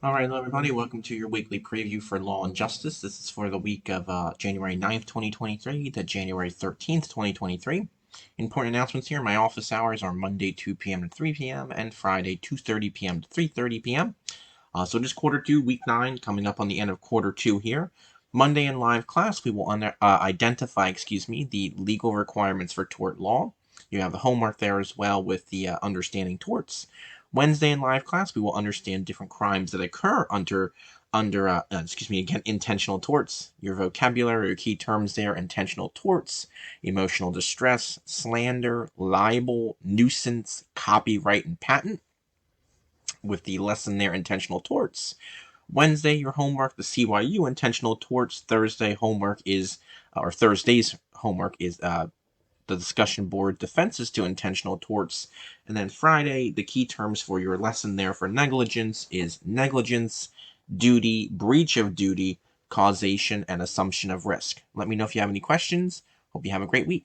All right, hello everybody. Welcome to your weekly preview for Law and Justice. This is for the week of January 9th, 2023 to January 13th, 2023. Important announcements here. My office hours are Monday 2 p.m. to 3 p.m. and Friday 2:30 p.m. to 3:30 p.m. So just quarter two, week 9, coming up on the end of quarter 2 here. Monday in live class, we will identify, the legal requirements for tort law. You have the homework there as well with the understanding torts. Wednesday in live class, we will understand different crimes that occur again, intentional torts. Your vocabulary, your key terms there: intentional torts, emotional distress, slander, libel, nuisance, copyright, and patent. With the lesson there, intentional torts. Wednesday, your homework, the CYU intentional torts. Thursday's homework is the discussion board defenses to intentional torts. And then Friday, the key terms for your lesson there for negligence is negligence, duty, breach of duty, causation, and assumption of risk. Let me know if you have any questions. Hope you have a great week.